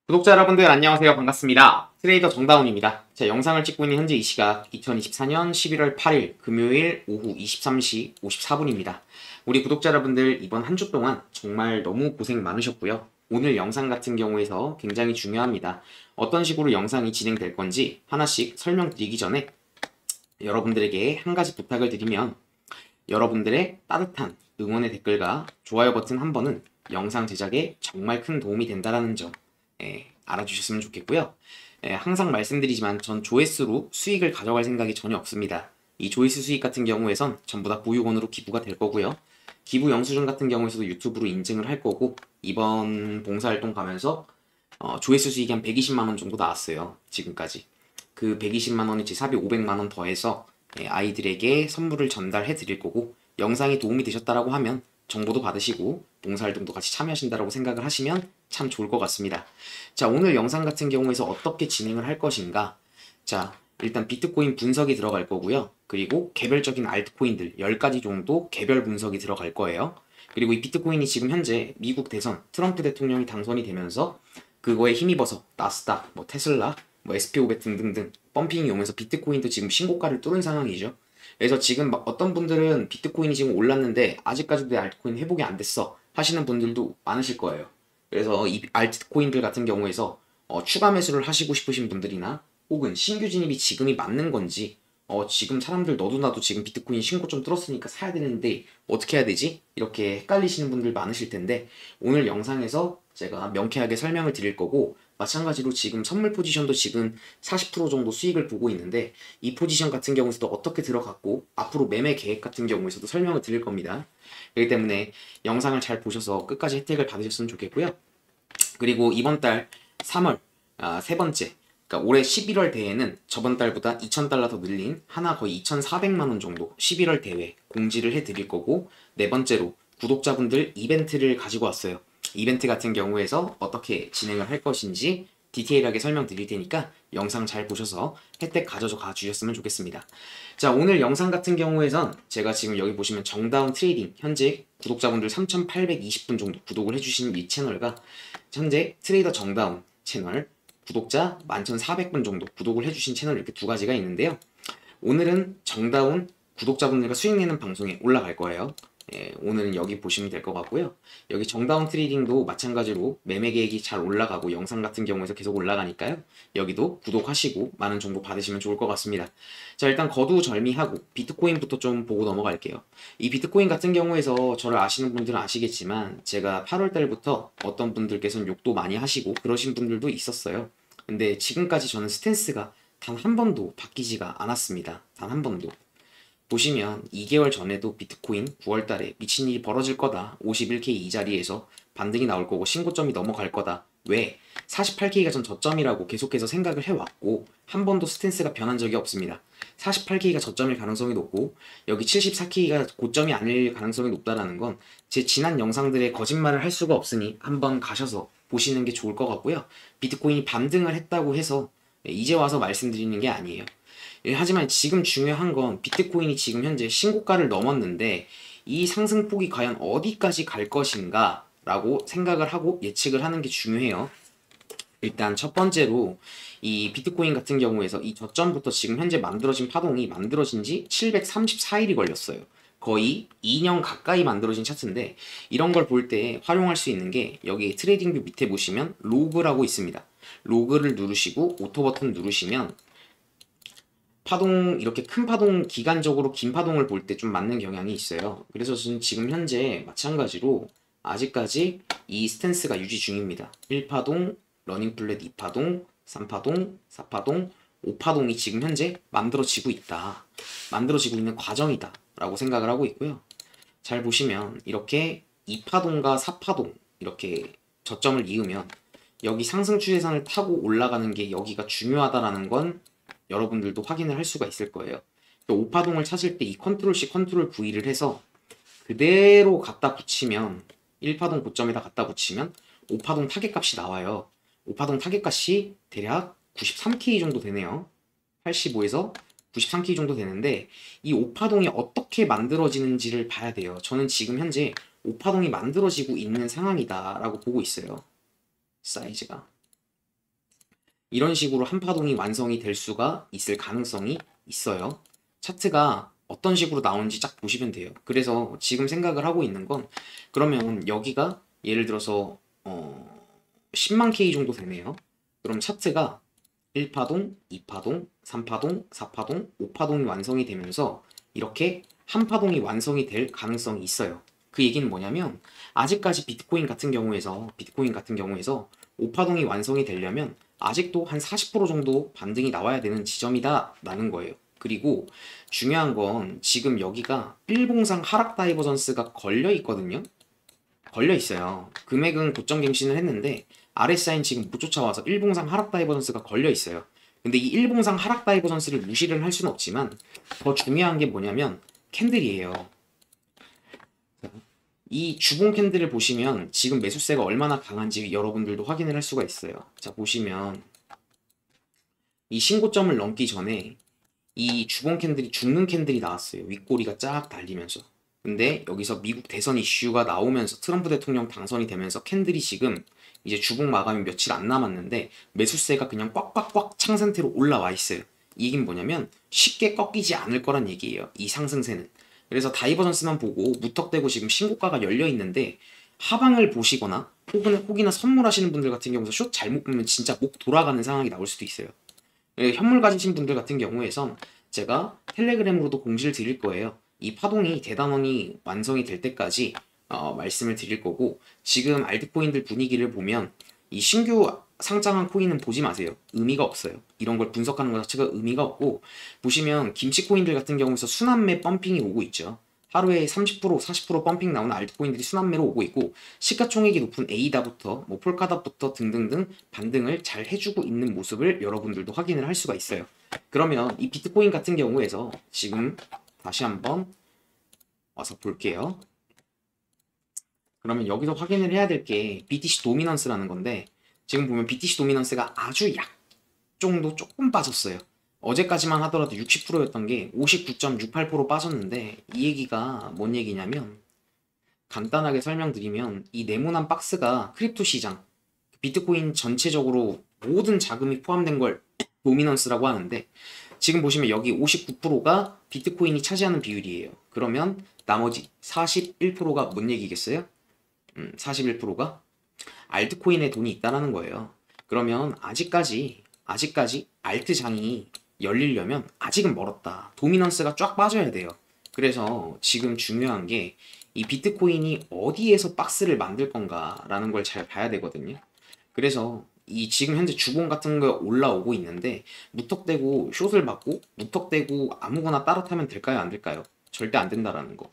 구독자 여러분들 안녕하세요. 반갑습니다. 트레이더 정다운입니다. 제 영상을 찍고 있는 현재 이 시각 2024년 11월 8일 금요일 오후 23시 54분입니다. 우리 구독자 여러분들 이번 한 주 동안 정말 너무 고생 많으셨고요. 오늘 영상 같은 경우에서 굉장히 중요합니다. 어떤 식으로 영상이 진행될 건지 하나씩 설명드리기 전에 여러분들에게 한 가지 부탁을 드리면 여러분들의 따뜻한 응원의 댓글과 좋아요 버튼 한 번은 영상 제작에 정말 큰 도움이 된다는 점 알아주셨으면 좋겠고요. 항상 말씀드리지만 전 조회수로 수익을 가져갈 생각이 전혀 없습니다. 이 조회수 수익 같은 경우에선 전부 다 보육원으로 기부가 될 거고요. 기부 영수증 같은 경우에서도 유튜브로 인증을 할 거고, 이번 봉사활동 가면서 조회수 수익이 한 120만원 정도 나왔어요. 지금까지. 그 120만원이 제 삽입 500만원 더해서 아이들에게 선물을 전달해 드릴 거고, 영상이 도움이 되셨다라고 하면 정보도 받으시고 봉사활동도 같이 참여하신다라고 생각을 하시면 참 좋을 것 같습니다. 자, 오늘 영상 같은 경우에서 어떻게 진행을 할 것인가. 자, 일단 비트코인 분석이 들어갈 거고요. 그리고 개별적인 알트코인들 10가지 정도 개별 분석이 들어갈 거예요. 그리고 이 비트코인이 지금 현재 미국 대선 트럼프 대통령이 당선이 되면서 그거에 힘입어서 나스닥, 테슬라, SP500 등등등 펌핑이 오면서 비트코인도 지금 신고가를 뚫은 상황이죠. 그래서 지금 어떤 분들은 비트코인이 지금 올랐는데 아직까지도 내 알트코인 회복이 안 됐어 하시는 분들도 많으실 거예요. 그래서 이 알트코인들 같은 경우에서 추가 매수를 하시고 싶으신 분들이나 혹은 신규 진입이 지금이 맞는 건지, 지금 사람들 너도 나도 지금 비트코인 신고 좀 뚫었으니까 사야 되는데 어떻게 해야 되지? 이렇게 헷갈리시는 분들 많으실 텐데, 오늘 영상에서 제가 명쾌하게 설명을 드릴 거고, 마찬가지로 지금 선물 포지션도 지금 40% 정도 수익을 보고 있는데, 이 포지션 같은 경우에서도 어떻게 들어갔고 앞으로 매매 계획 같은 경우에서도 설명을 드릴 겁니다. 그렇기 때문에 영상을 잘 보셔서 끝까지 혜택을 받으셨으면 좋겠고요. 그리고 이번 달 3월 세 번째, 그러니까 올해 11월 대회는 저번 달보다 2,000달러 더 늘린 하나 거의 2,400만원 정도 11월 대회 공지를 해드릴 거고, 네 번째로 구독자분들 이벤트를 가지고 왔어요. 이벤트 같은 경우에서 어떻게 진행을 할 것인지 디테일하게 설명드릴 테니까 영상 잘 보셔서 혜택 가져가 주셨으면 좋겠습니다. 자, 오늘 영상 같은 경우에선 제가 지금 여기 보시면 정다운 트레이딩 현재 구독자분들 3,820분 정도 구독을 해주신 이 채널과 현재 트레이더 정다운 채널 구독자 11,400분 정도 구독을 해주신 채널, 이렇게 두 가지가 있는데요. 오늘은 정다운 구독자분들과 수익 내는 방송에 올라갈 거예요. 오늘은 여기 보시면 될 것 같고요. 여기 정다운 트레이딩도 마찬가지로 매매 계획이 잘 올라가고 영상 같은 경우에서 계속 올라가니까요. 여기도 구독하시고 많은 정보 받으시면 좋을 것 같습니다. 자, 일단 거두절미하고 비트코인부터 좀 보고 넘어갈게요. 이 비트코인 같은 경우에서 저를 아시는 분들은 아시겠지만 제가 8월 달부터 어떤 분들께서는 욕도 많이 하시고 그러신 분들도 있었어요. 근데 지금까지 저는 스탠스가 단 한 번도 바뀌지가 않았습니다. 단 한 번도. 보시면 2개월 전에도 비트코인 9월 달에 미친 일이 벌어질 거다. 51K 이 자리에서 반등이 나올 거고 신고점이 넘어갈 거다. 왜? 48K가 전 저점이라고 계속해서 생각을 해왔고 한 번도 스탠스가 변한 적이 없습니다. 48K가 저점일 가능성이 높고 여기 74K가 고점이 아닐 가능성이 높다라는 건 제 지난 영상들에 거짓말을 할 수가 없으니 한번 가셔서 보시는 게 좋을 것 같고요. 비트코인이 반등을 했다고 해서 이제 와서 말씀드리는 게 아니에요. 하지만 지금 중요한 건 비트코인이 지금 현재 신고가를 넘었는데 이 상승폭이 과연 어디까지 갈 것인가 라고 생각을 하고 예측을 하는 게 중요해요. 일단 첫 번째로 이 비트코인 같은 경우에서 이 저점부터 지금 현재 만들어진 파동이 만들어진 지 734일이 걸렸어요. 거의 2년 가까이 만들어진 차트인데, 이런 걸 볼 때 활용할 수 있는 게 여기 트레이딩뷰 밑에 보시면 로그라고 있습니다. 로그를 누르시고 오토 버튼 누르시면 파동, 이렇게 큰 파동, 기간적으로 긴 파동을 볼 때 좀 맞는 경향이 있어요. 그래서 저는 지금 현재 마찬가지로 아직까지 이 스탠스가 유지 중입니다. 1파동, 러닝 플랫 2파동, 3파동, 4파동, 5파동이 지금 현재 만들어지고 있다. 만들어지고 있는 과정이다. 라고 생각을 하고 있고요. 잘 보시면 이렇게 2파동과 4파동 이렇게 저점을 이으면 여기 상승 추세선을 타고 올라가는 게 여기가 중요하다라는 건 여러분들도 확인을 할 수가 있을 거예요. 5파동을 찾을 때 이 컨트롤 C, 컨트롤 V를 해서 그대로 갖다 붙이면 1파동 고점에다 갖다 붙이면 5파동 타겟값이 나와요. 5파동 타겟값이 대략 93K 정도 되네요. 85에서 93K 정도 되는데 이 5파동이 어떻게 만들어지는지를 봐야 돼요. 저는 지금 현재 5파동이 만들어지고 있는 상황이다 라고 보고 있어요. 사이즈가 이런 식으로 한 파동이 완성이 될 수가 있을 가능성이 있어요. 차트가 어떤 식으로 나오는지 쫙 보시면 돼요. 그래서 지금 생각을 하고 있는 건 그러면 여기가 예를 들어서 10만 K 정도 되네요. 그럼 차트가 1파동, 2파동, 3파동, 4파동, 5파동이 완성이 되면서 이렇게 한 파동이 완성이 될 가능성이 있어요. 그 얘기는 뭐냐면 아직까지 비트코인 같은 경우에서 5파동이 완성이 되려면 아직도 한 40% 정도 반등이 나와야 되는 지점이다 라는 거예요. 그리고 중요한 건 지금 여기가 일봉상 하락 다이버전스가 걸려 있거든요. 걸려 있어요. 금액은 고점 갱신을 했는데 RSI는 지금 못 쫓아와서 일봉상 하락 다이버전스가 걸려 있어요. 근데 이 일봉상 하락 다이버전스를 무시를 할 수는 없지만 더 중요한 게 뭐냐면 캔들이에요. 이 주봉 캔들을 보시면 지금 매수세가 얼마나 강한지 여러분들도 확인을 할 수가 있어요. 자, 보시면 이 신고점을 넘기 전에 이 주봉 캔들이 죽는 캔들이 나왔어요. 윗꼬리가 쫙 달리면서. 근데 여기서 미국 대선 이슈가 나오면서 트럼프 대통령 당선이 되면서 캔들이 지금 이제 주봉 마감이 며칠 안 남았는데 매수세가 그냥 꽉꽉꽉 창 상태로 올라와 있어요. 이 얘기는 뭐냐면 쉽게 꺾이지 않을 거란 얘기예요. 이 상승세는. 그래서 다이버전스만 보고 무턱대고 지금 신고가가 열려 있는데 하방을 보시거나 혹이나 선물하시는 분들 같은 경우서 숏 잘못 보면 진짜 목 돌아가는 상황이 나올 수도 있어요. 현물 가지신 분들 같은 경우에선 제가 텔레그램으로도 공지를 드릴 거예요. 이 파동이 대단원이 완성이 될 때까지 말씀을 드릴 거고 지금 알트코인들 분위기를 보면 이 신규 상장한 코인은 보지 마세요. 의미가 없어요. 이런 걸 분석하는 것 자체가 의미가 없고 보시면 김치코인들 같은 경우에서 순환매 펌핑이 오고 있죠. 하루에 30% 40% 펌핑 나오는 알트코인들이 순환매로 오고 있고 시가총액이 높은 에이다부터 뭐 폴카닷부터 등등등 반등을 잘 해주고 있는 모습을 여러분들도 확인을 할 수가 있어요. 그러면 이 비트코인 같은 경우에서 지금 다시 한번 와서 볼게요. 그러면 여기서 확인을 해야 될 게 BTC 도미넌스라는 건데 지금 보면 BTC 도미넌스가 아주 약 정도 조금 빠졌어요. 어제까지만 하더라도 60%였던 게 59.68% 빠졌는데 이 얘기가 뭔 얘기냐면 간단하게 설명드리면 이 네모난 박스가 크립토 시장, 비트코인 전체적으로 모든 자금이 포함된 걸 도미넌스라고 하는데 지금 보시면 여기 59%가 비트코인이 차지하는 비율이에요. 그러면 나머지 41%가 뭔 얘기겠어요? 41%가 알트코인에 돈이 있다라는 거예요. 그러면 아직까지 알트장이 열리려면 아직은 멀었다. 도미넌스가 쫙 빠져야 돼요. 그래서 지금 중요한 게 이 비트코인이 어디에서 박스를 만들 건가라는 걸 잘 봐야 되거든요. 그래서 이 지금 현재 주봉 같은 거 올라오고 있는데 무턱대고 숏을 받고 무턱대고 아무거나 따라 타면 될까요? 안 될까요? 절대 안 된다라는 거.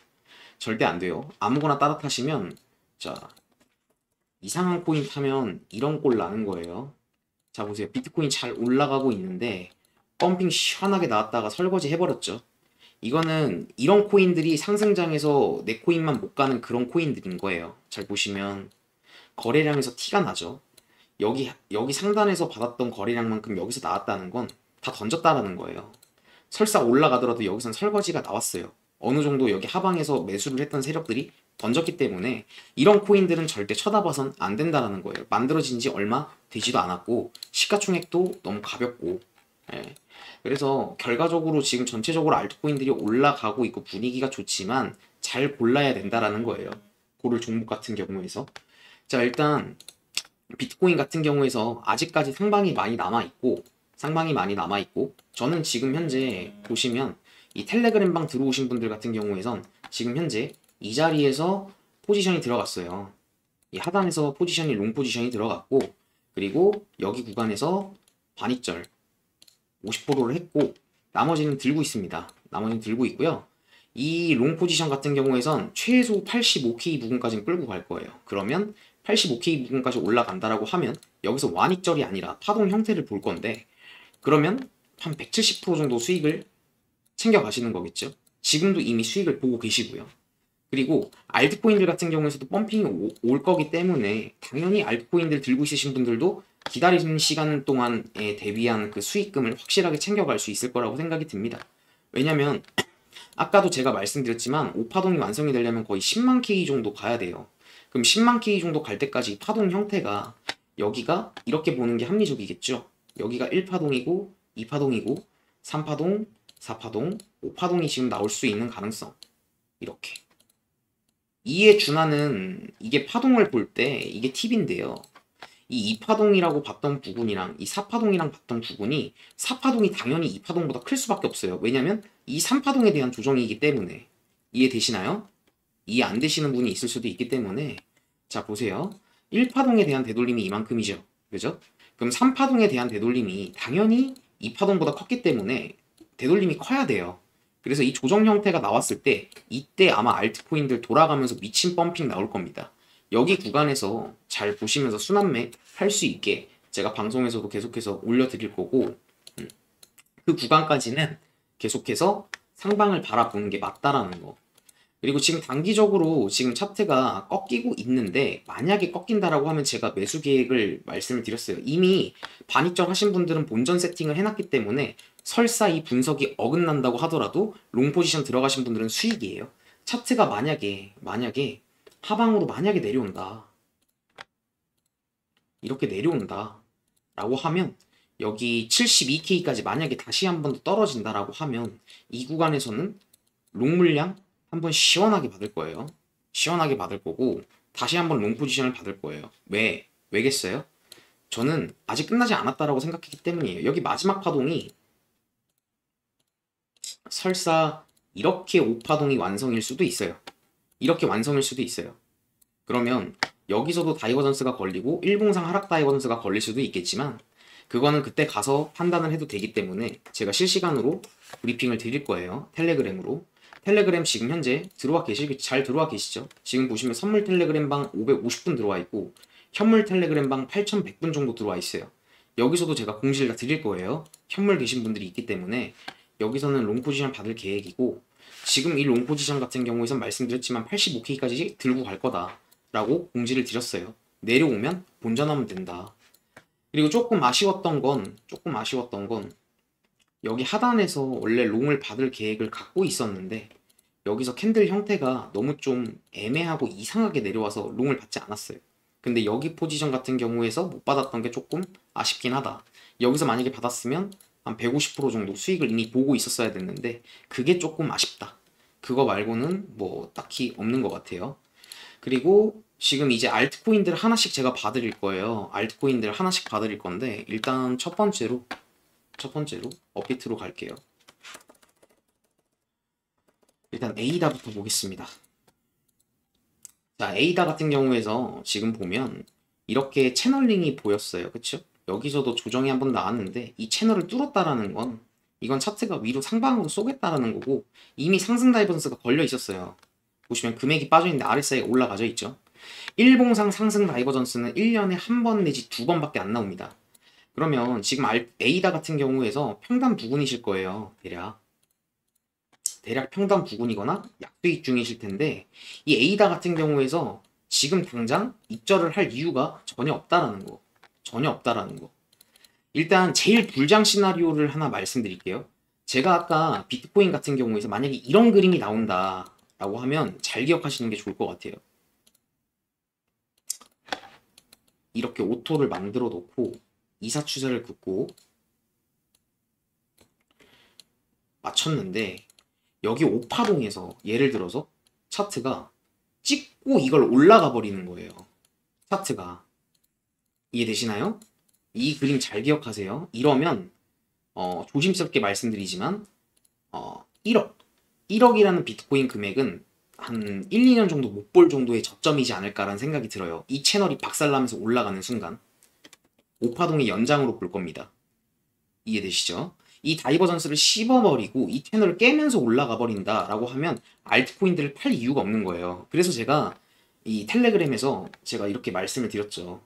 절대 안 돼요. 아무거나 따라 타시면 자 이상한 코인 타면 이런 꼴 나는 거예요. 자 보세요. 비트코인 잘 올라가고 있는데 펌핑 시원하게 나왔다가 설거지 해버렸죠. 이거는 이런 코인들이 상승장에서 내 코인만 못 가는 그런 코인들인 거예요. 잘 보시면 거래량에서 티가 나죠. 여기 상단에서 받았던 거래량만큼 여기서 나왔다는 건 다 던졌다라는 거예요. 설사 올라가더라도 여기선 설거지가 나왔어요. 어느 정도 여기 하방에서 매수를 했던 세력들이 던졌기 때문에 이런 코인들은 절대 쳐다봐선 안 된다라는 거예요. 만들어진 지 얼마 되지도 않았고 시가총액도 너무 가볍고 예. 그래서 결과적으로 지금 전체적으로 알트코인들이 올라가고 있고 분위기가 좋지만 잘 골라야 된다라는 거예요. 고를 종목 같은 경우에서 자 일단 비트코인 같은 경우에서 아직까지 상방이 많이 남아있고 저는 지금 현재 보시면 이 텔레그램방 들어오신 분들 같은 경우에선 지금 현재 이 자리에서 포지션이 들어갔어요. 이 하단에서 포지션이 롱 포지션이 들어갔고 그리고 여기 구간에서 반익절 50%를 했고 나머지는 들고 있습니다. 나머지는 들고 있고요. 이 롱 포지션 같은 경우에선 최소 85K 부근까지는 끌고 갈 거예요. 그러면 85K 부근까지 올라간다라고 하면 여기서 완익절이 아니라 파동 형태를 볼 건데 그러면 한 170% 정도 수익을 챙겨 가시는 거겠죠. 지금도 이미 수익을 보고 계시고요. 그리고 알트코인들 같은 경우에서도 펌핑이 올 거기 때문에 당연히 알트코인들 들고 있으신 분들도 기다리는 시간 동안에 대비한 그 수익금을 확실하게 챙겨갈 수 있을 거라고 생각이 듭니다. 왜냐면 아까도 제가 말씀드렸지만 5파동이 완성이 되려면 거의 10만 K 정도 가야 돼요. 그럼 10만 K 정도 갈 때까지 파동 형태가 여기가 이렇게 보는 게 합리적이겠죠. 여기가 1파동이고 2파동이고 3파동, 4파동, 5파동이 지금 나올 수 있는 가능성. 이렇게. 2의 준하는 이게 파동을 볼 때 이게 팁인데요. 이 2파동이라고 봤던 부분이랑 이 4파동이랑 봤던 부분이 4파동이 당연히 2파동보다 클 수밖에 없어요. 왜냐면 이 3파동에 대한 조정이기 때문에. 이해되시나요? 이해 안 되시는 분이 있을 수도 있기 때문에 자 보세요. 1파동에 대한 되돌림이 이만큼이죠. 그죠? 그럼 3파동에 대한 되돌림이 당연히 2파동보다 컸기 때문에 되돌림이 커야 돼요. 그래서 이 조정 형태가 나왔을 때 이때 아마 알트코인들 돌아가면서 미친 펌핑 나올 겁니다. 여기 구간에서 잘 보시면서 순환매 할 수 있게 제가 방송에서도 계속해서 올려드릴 거고 그 구간까지는 계속해서 상방을 바라보는 게 맞다라는 거. 그리고 지금 단기적으로 지금 차트가 꺾이고 있는데 만약에 꺾인다라고 하면 제가 매수 계획을 말씀을 드렸어요. 이미 반입절 하신 분들은 본전 세팅을 해놨기 때문에 설사 이 분석이 어긋난다고 하더라도 롱 포지션 들어가신 분들은 수익이에요. 차트가 만약에 하방으로 만약에 내려온다. 이렇게 내려온다 라고 하면 여기 72K까지 만약에 다시 한 번 더 떨어진다라고 하면 이 구간에서는 롱 물량 한번 시원하게 받을 거예요. 시원하게 받을 거고 다시 한번 롱 포지션을 받을 거예요. 왜겠어요? 저는 아직 끝나지 않았다라고 생각했기 때문이에요. 여기 마지막 파동이 설사 이렇게 5파동이 완성일 수도 있어요. 이렇게 완성일 수도 있어요. 그러면 여기서도 다이버전스가 걸리고 일봉상 하락 다이버전스가 걸릴 수도 있겠지만 그거는 그때 가서 판단을 해도 되기 때문에 제가 실시간으로 브리핑을 드릴 거예요. 텔레그램으로. 텔레그램 지금 현재 잘 들어와 계시죠? 지금 보시면 선물 텔레그램방 550분 들어와 있고 현물 텔레그램방 8100분 정도 들어와 있어요. 여기서도 제가 공지를 다 드릴 거예요. 현물 계신 분들이 있기 때문에 여기서는 롱 포지션 받을 계획이고 지금 이 롱 포지션 같은 경우에선 말씀드렸지만 85K까지 들고 갈 거다 라고 공지를 드렸어요. 내려오면 본전하면 된다. 그리고 조금 아쉬웠던 건 여기 하단에서 원래 롱을 받을 계획을 갖고 있었는데 여기서 캔들 형태가 너무 좀 애매하고 이상하게 내려와서 롱을 받지 않았어요. 근데 여기 포지션 같은 경우에서 못 받았던 게 조금 아쉽긴 하다. 여기서 만약에 받았으면 한 150% 정도 수익을 이미 보고 있었어야 됐는데 그게 조금 아쉽다. 그거 말고는 뭐 딱히 없는 것 같아요. 그리고 지금 이제 알트코인들 하나씩 제가 봐드릴 거예요. 알트코인들 하나씩 봐드릴 건데 일단 첫 번째로 업비트로 갈게요. 일단 에이다부터 보겠습니다. 자, 에이다 같은 경우에서 지금 보면 이렇게 채널링이 보였어요. 그쵸? 여기서도 조정이 한번 나왔는데 이 채널을 뚫었다라는 건 이건 차트가 위로 상방으로 쏘겠다라는 거고 이미 상승 다이버전스가 걸려 있었어요. 보시면 금액이 빠져있는데 RSI가 올라가져 있죠. 일봉상 상승 다이버전스는 1년에 한 번 내지 두 번밖에 안 나옵니다. 그러면 지금 에이다 같은 경우에서 평단 부근이실 거예요. 대략 평단 부근이거나 약수익 중이실 텐데 이 에이다 같은 경우에서 지금 당장 입절을 할 이유가 전혀 없다라는 거. 일단 제일 불장 시나리오를 하나 말씀드릴게요. 제가 아까 비트코인 같은 경우에서 만약에 이런 그림이 나온다 라고 하면 잘 기억하시는 게 좋을 것 같아요. 이렇게 오토를 만들어 놓고 이사 추세를 긋고 맞췄는데 여기 5파동에서 예를 들어서 차트가 찍고 이걸 올라가 버리는 거예요. 차트가 이해되시나요? 이 그림 잘 기억하세요. 이러면 조심스럽게 말씀드리지만 1억이라는 비트코인 금액은 한 1, 2년 정도 못 볼 정도의 저점이지 않을까라는 생각이 들어요. 이 채널이 박살나면서 올라가는 순간 5파동의 연장으로 볼 겁니다. 이해되시죠? 이 다이버전스를 씹어버리고 이 채널을 깨면서 올라가 버린다 라고 하면 알트코인들을 팔 이유가 없는 거예요. 그래서 제가 이 텔레그램에서 제가 이렇게 말씀을 드렸죠.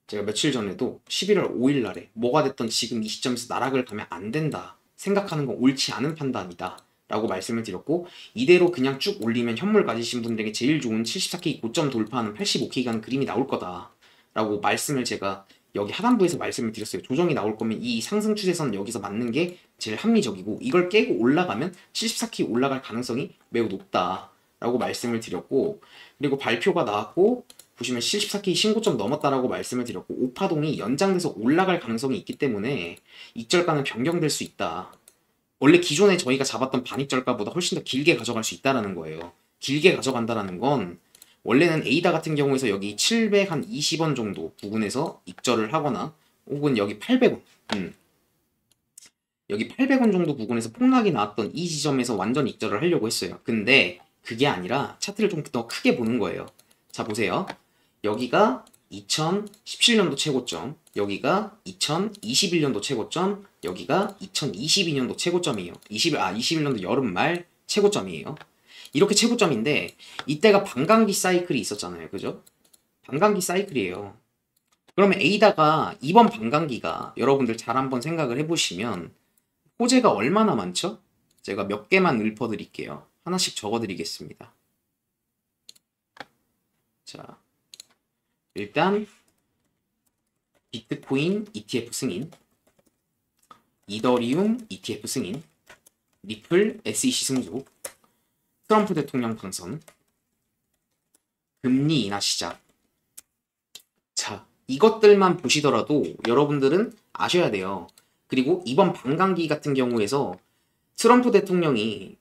제가 며칠 전에도 11월 5일 날에 뭐가 됐던 지금 이 시점에서 나락을 가면 안 된다 생각하는 건 옳지 않은 판단이다 라고 말씀을 드렸고 이대로 그냥 쭉 올리면 현물 가지신 분들에게 제일 좋은 74K 고점 돌파하는 85K 가는 그림이 나올 거다 라고 말씀을 제가 여기 하단부에서 말씀을 드렸어요. 조정이 나올 거면 이 상승 추세선 여기서 맞는 게 제일 합리적이고 이걸 깨고 올라가면 74K 올라갈 가능성이 매우 높다 라고 말씀을 드렸고 그리고 발표가 나왔고 보시면 74K 신고점 넘었다라고 말씀을 드렸고 오파동이 연장돼서 올라갈 가능성이 있기 때문에 익절가는 변경될 수 있다. 원래 기존에 저희가 잡았던 반익절가보다 훨씬 더 길게 가져갈 수 있다라는 거예요. 길게 가져간다라는 건 원래는 에이다 같은 경우에서 여기 720원 정도 부근에서 익절을 하거나 혹은 여기 800원 여기 800원 정도 부근에서 폭락이 나왔던 이 지점에서 완전 익절을 하려고 했어요. 근데 그게 아니라 차트를 좀 더 크게 보는 거예요. 자 보세요. 여기가 2017년도 최고점, 여기가 2021년도 최고점, 여기가 2022년도 최고점이에요. 21년도 여름말 최고점이에요. 이렇게 최고점인데 이때가 반감기 사이클이 있었잖아요. 그죠? 반감기 사이클이에요. 그러면 에이다가 이번 반감기가 여러분들 잘 한번 생각을 해보시면 호재가 얼마나 많죠? 제가 몇 개만 읊어드릴게요. 하나씩 적어드리겠습니다. 자, 일단 비트코인 ETF 승인, 이더리움 ETF 승인, 리플 SEC 승소, 트럼프 대통령 당선, 금리 인하 시작. 자, 이것들만 보시더라도 여러분들은 아셔야 돼요. 그리고 이번 반감기 같은 경우에서 트럼프 대통령이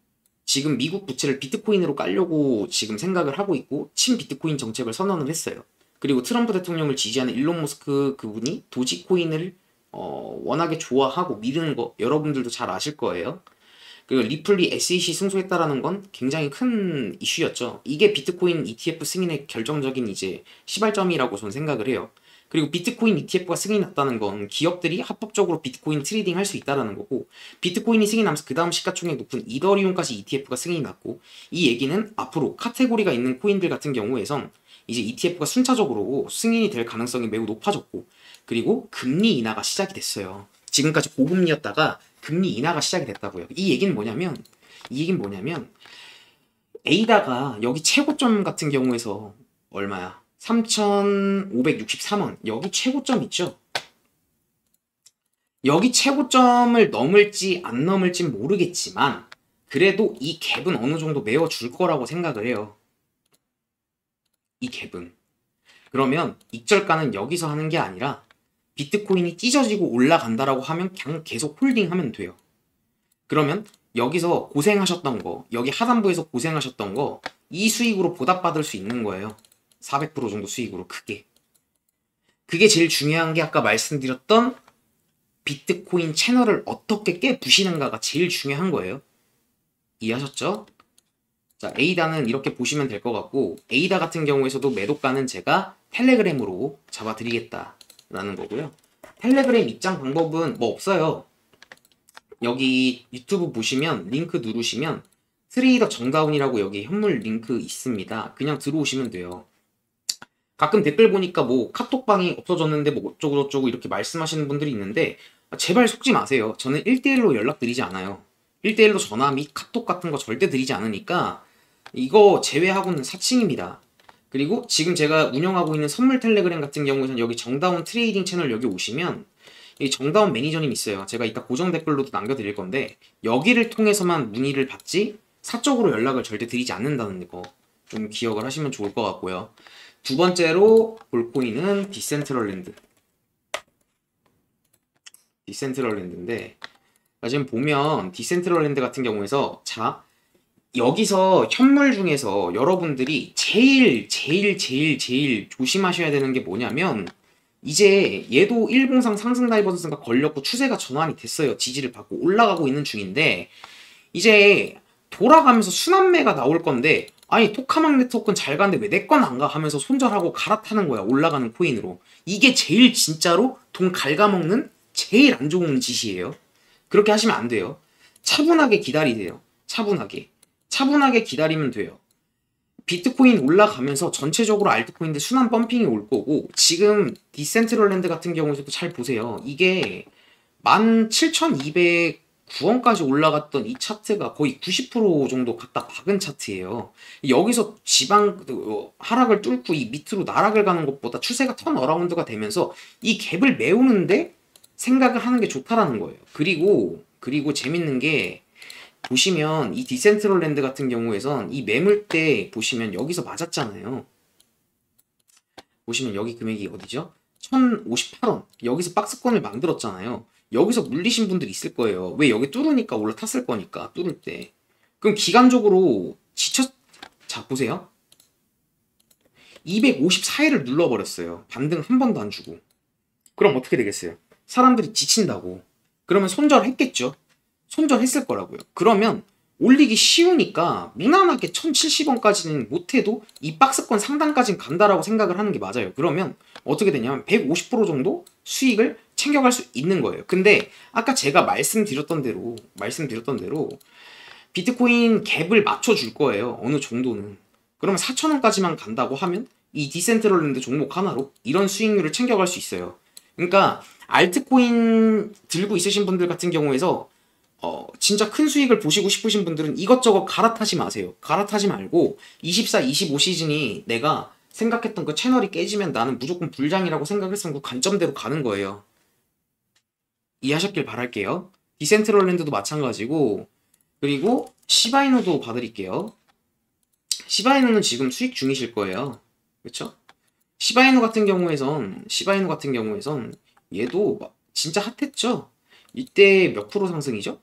지금 미국 부채를 비트코인으로 깔려고 지금 생각을 하고 있고 친비트코인 정책을 선언을 했어요. 그리고 트럼프 대통령을 지지하는 일론 머스크 그분이 도지코인을 워낙에 좋아하고 믿는 거 여러분들도 잘 아실 거예요. 그리고 리플이 SEC 승소했다라는 건 굉장히 큰 이슈였죠. 이게 비트코인 ETF 승인의 결정적인 이제 시발점이라고 저는 생각을 해요. 그리고 비트코인 ETF가 승인이 났다는 건 기업들이 합법적으로 비트코인 트레이딩 할 수 있다는 거고 비트코인이 승인하면서 그 다음 시가총액 높은 이더리움까지 ETF가 승인이 났고 이 얘기는 앞으로 카테고리가 있는 코인들 같은 경우에선 이제 ETF가 순차적으로 승인이 될 가능성이 매우 높아졌고 그리고 금리 인하가 시작이 됐어요. 지금까지 고금리였다가 금리 인하가 시작이 됐다고요. 이 얘기는 뭐냐면 에이다가 여기 최고점 같은 경우에서 얼마야? 3,563원 여기 최고점 있죠? 여기 최고점을 넘을지 안 넘을지 모르겠지만 그래도 이 갭은 어느 정도 메워줄 거라고 생각을 해요. 이 갭은. 그러면 익절가는 여기서 하는 게 아니라 비트코인이 찢어지고 올라간다라고 하면 그냥 계속 홀딩하면 돼요. 그러면 여기서 고생하셨던 거, 여기 하단부에서 고생하셨던 거 이 수익으로 보답받을 수 있는 거예요. 400% 정도 수익으로 크게. 그게 제일 중요한 게 아까 말씀드렸던 비트코인 채널을 어떻게 깨부시는가가 제일 중요한 거예요. 이해하셨죠? 자, 에이다는 이렇게 보시면 될 것 같고 에이다 같은 경우에서도 매도가는 제가 텔레그램으로 잡아드리겠다라는 거고요. 텔레그램 입장 방법은 뭐 없어요. 여기 유튜브 보시면 링크 누르시면 트레이더 정다운이라고 여기 현물 링크 있습니다. 그냥 들어오시면 돼요. 가끔 댓글 보니까 뭐 카톡방이 없어졌는데 뭐 어쩌고저쩌고 이렇게 말씀하시는 분들이 있는데 제발 속지 마세요. 저는 1대1로 연락드리지 않아요. 1대1로 전화 및 카톡 같은 거 절대 드리지 않으니까 이거 제외하고는 사칭입니다. 그리고 지금 제가 운영하고 있는 선물 텔레그램 같은 경우에는 여기 정다운 트레이딩 채널 여기 오시면 이 정다운 매니저님 있어요. 제가 이따 고정 댓글로도 남겨드릴 건데 여기를 통해서만 문의를 받지 사적으로 연락을 절대 드리지 않는다는 거 좀 기억을 하시면 좋을 것 같고요. 두 번째로 볼 코인은 디센트럴랜드인데 지금 보면 디센트럴랜드 같은 경우에서 자 여기서 현물 중에서 여러분들이 제일 조심하셔야 되는 게 뭐냐면 이제 얘도 일봉상 상승 다이버전스가 걸렸고 추세가 전환이 됐어요. 지지를 받고 올라가고 있는 중인데 이제 돌아가면서 순환매가 나올 건데 아니 토카막 네트워크는 잘 가는데 왜 내 건 안 가 하면서 손절하고 갈아타는 거야. 올라가는 코인으로. 이게 제일 진짜로 돈 갉아먹는 제일 안 좋은 짓이에요. 그렇게 하시면 안 돼요. 차분하게 기다리세요. 차분하게 기다리면 돼요. 비트코인 올라가면서 전체적으로 알트코인들 순환 펌핑이 올 거고 지금 디센트럴랜드 같은 경우에서도 잘 보세요. 이게 17,209원까지 올라갔던 이 차트가 거의 90% 정도 갖다 박은 차트예요. 여기서 지방 하락을 뚫고 이 밑으로 나락을 가는 것보다 추세가 턴어라운드가 되면서 이 갭을 메우는데 생각을 하는 게 좋다라는 거예요. 그리고 재밌는 게 보시면 이 디센트럴랜드 같은 경우에선 이 매물대 보시면 여기서 맞았잖아요. 보시면 여기 금액이 어디죠? 1058원. 여기서 박스권을 만들었잖아요. 여기서 물리신 분들이 있을 거예요. 왜? 여기 뚫으니까 올라탔을 거니까, 뚫을 때. 그럼 기간적으로 자, 보세요. 254회를 눌러버렸어요. 반등 한 번도 안 주고. 그럼 어떻게 되겠어요? 사람들이 지친다고. 그러면 손절했겠죠? 손절했을 거라고요. 그러면 올리기 쉬우니까 무난하게 1070원까지는 못해도 이 박스권 상단까지는 간다라고 생각을 하는 게 맞아요. 그러면 어떻게 되냐면 150% 정도 수익을 챙겨갈 수 있는 거예요. 근데 아까 제가 말씀드렸던 대로 비트코인 갭을 맞춰줄 거예요. 어느 정도는. 그러면 4,000원까지만 간다고 하면 이 디센트럴랜드 종목 하나로 이런 수익률을 챙겨갈 수 있어요. 그러니까 알트코인 들고 있으신 분들 같은 경우에서 진짜 큰 수익을 보시고 싶으신 분들은 이것저것 갈아타지 마세요. 갈아타지 말고 24, 25 시즌이 내가 생각했던 그 채널이 깨지면 나는 무조건 불장이라고 생각했으면 그 관점대로 가는 거예요. 이해하셨길 바랄게요. 디센트럴랜드도 마찬가지고, 그리고 시바이누도 봐드릴게요. 시바이누는 지금 수익 중이실 거예요. 그쵸? 시바이누 같은 경우에선 얘도 진짜 핫했죠? 이때 몇 프로 상승이죠?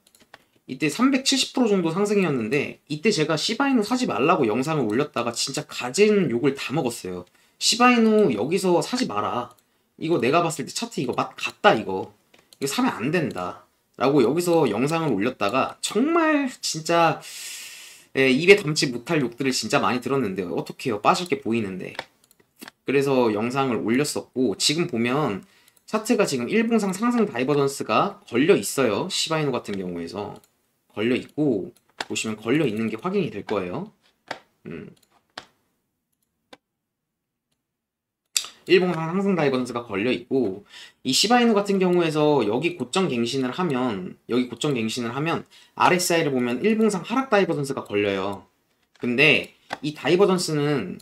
이때 370% 정도 상승이었는데, 이때 제가 시바이누 사지 말라고 영상을 올렸다가 진짜 가진 욕을 다 먹었어요. 시바이누 여기서 사지 마라. 이거 내가 봤을 때 차트 이거 맛 같다 이거 사면 안 된다 라고 여기서 영상을 올렸다가 정말 진짜 입에 담지 못할 욕들을 진짜 많이 들었는데 어떡해요, 빠질 게 보이는데. 그래서 영상을 올렸었고, 지금 보면 차트가 지금 일봉상 상승 다이버전스가 걸려 있어요. 시바이누 같은 경우에서 걸려 있고, 보시면 걸려 있는 게 확인이 될 거예요. 일봉상 상승 다이버전스가 걸려 있고, 이 시바이누 같은 경우에서 여기 고점 갱신을 하면 RSI를 보면 일봉상 하락 다이버전스가 걸려요. 근데 이 다이버전스는